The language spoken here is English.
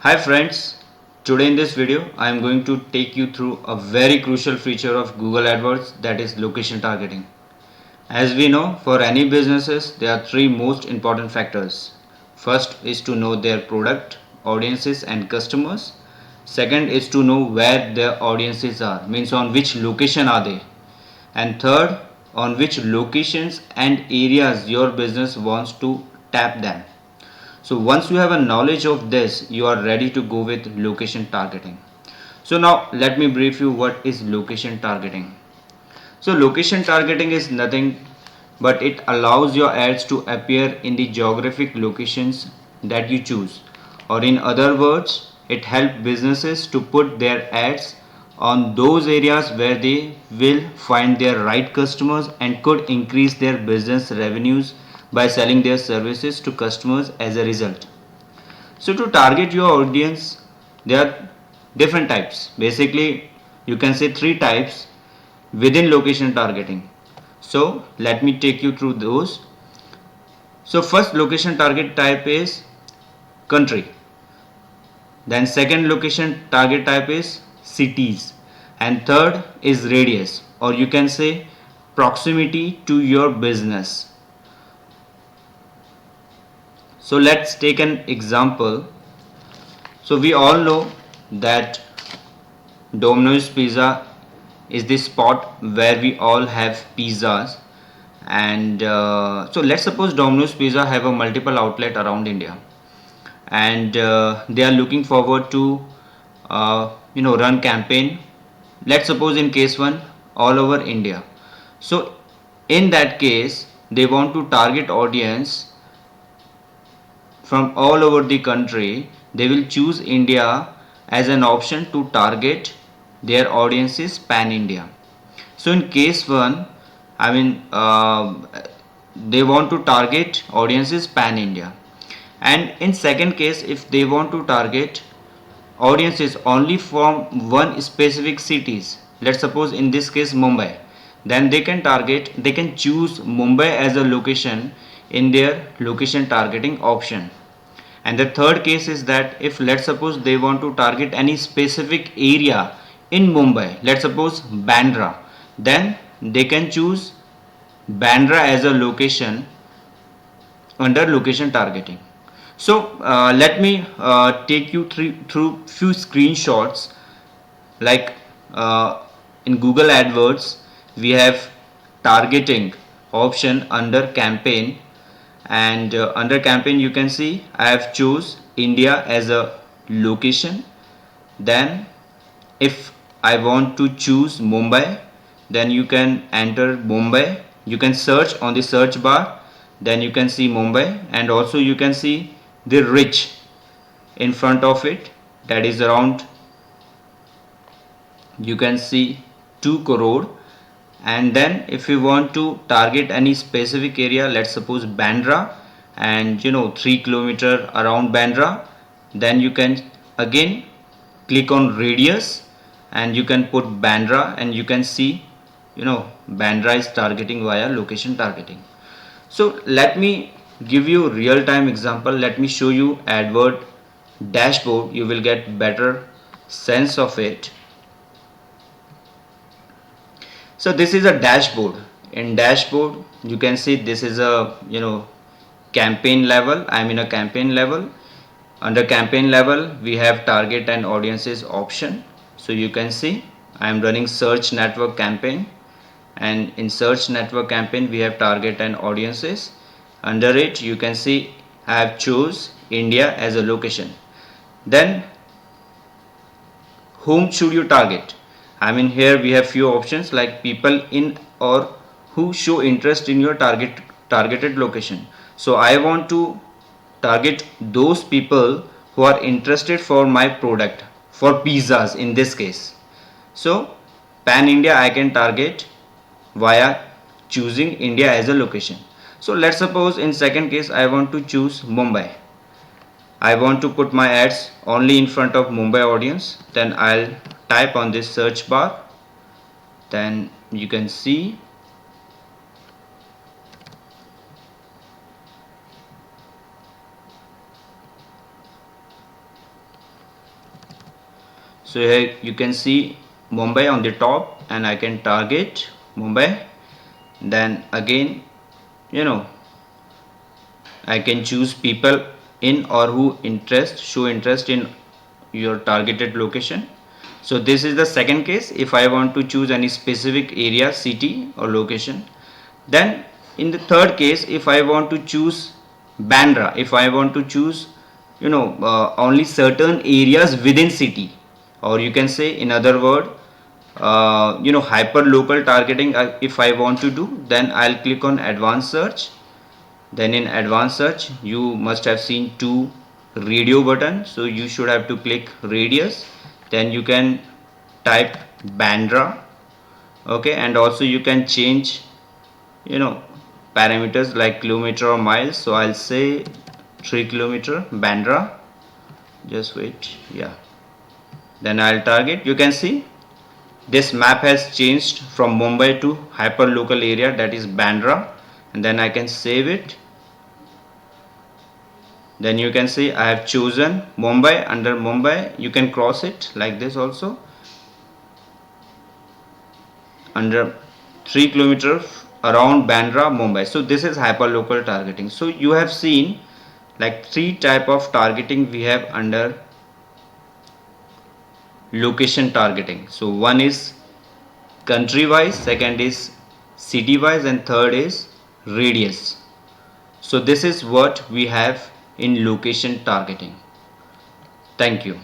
Hi friends, today in this video I am going to take you through a very crucial feature of Google AdWords, that is location targeting. As we know, for any businesses there are three most important factors. First is to know their product, audiences and customers. Second is to know where their audiences are, means on which location are they. And third, on which locations and areas your business wants to tap them. So once you have a knowledge of this, you are ready to go with location targeting. So now let me brief you what is location targeting. So location targeting is nothing but it allows your ads to appear in the geographic locations that you choose, or in other words, it helps businesses to put their ads on those areas where they will find their right customers and could increase their business revenues by selling their services to customers as a result. So to target your audience, there are different types. Basically, you can say three types within location targeting. So let me take you through those. So first location target type is country. Then second location target type is cities. And third is radius, or you can say proximity to your business. So let's take an example. So we all know that Domino's Pizza is the spot where we all have pizzas, and so let's suppose Domino's Pizza have a multiple outlet around India, and they are looking forward to run campaign. Let's suppose in case one, all over India. So in that case they want to target audience from all over the country. They will choose India as an option to target their audiences pan India. So in case one, I mean, they want to target audiences pan India, and in second case, if they want to target audiences only from one specific cities, let's suppose in this case Mumbai, then they can choose Mumbai as a location in their location targeting option. And the third case is that if let's suppose they want to target any specific area in Mumbai, let's suppose Bandra, then they can choose Bandra as a location under location targeting. So let me take you through few screenshots. Like in Google AdWords we have targeting option under campaign, and under campaign you can see I have choose India as a location. Then if I want to choose Mumbai, then you can enter Mumbai. You can search on the search bar, then you can see Mumbai, and also you can see the reach in front of it, that is around, you can see 2 crore. And then if you want to target any specific area, let's suppose Bandra, and 3 kilometer around Bandra, then you can again click on radius and you can put Bandra, and you can see Bandra is targeting via location targeting. So let me give you real time example. Let me show you AdWord dashboard, you will get better sense of it. So this is a dashboard. In dashboard you can see this is a campaign level. I'm in a campaign level. Under campaign level we have target and audiences option. So you can see I am running search network campaign, and in search network campaign we have target and audiences. Under it you can see I have choose India as a location. Then whom should you target? I mean, here we have few options like people in or who show interest in your targeted location. So I want to target those people who are interested for my product, for pizzas in this case. So pan India I can target via choosing India as a location. So let's suppose in second case I want to choose Mumbai. I want to put my ads only in front of Mumbai audience. Then I'll type on this search bar. Then you can see So here you can see Mumbai on the top, and I can target Mumbai. Then again, you know, I can choose people in or who show interest in your targeted location. So this is the second case. If I want to choose any specific area, city or location, then in the third case, if I want to choose Bandra, if I want to choose, only certain areas within city, or you can say in other word, hyper local targeting, if I want to do, then I'll click on advanced search. Then in advanced search, you must have seen two radio button, so you should have to click radius. Then you can type Bandra, okay, and also you can change parameters like kilometer or miles. So I'll say 3 kilometer Bandra. Just wait, yeah. Then I'll target. You can see this map has changed from Mumbai to hyper local area, that is Bandra, and then I can save it. Then you can see I have chosen Mumbai. Under Mumbai you can cross it like this also, under 3 kilometers around Bandra, Mumbai. So this is hyperlocal targeting. So you have seen like three type of targeting we have under location targeting. So one is country wise, second is city wise, and third is radius. So this is what we have in location targeting. Thank you.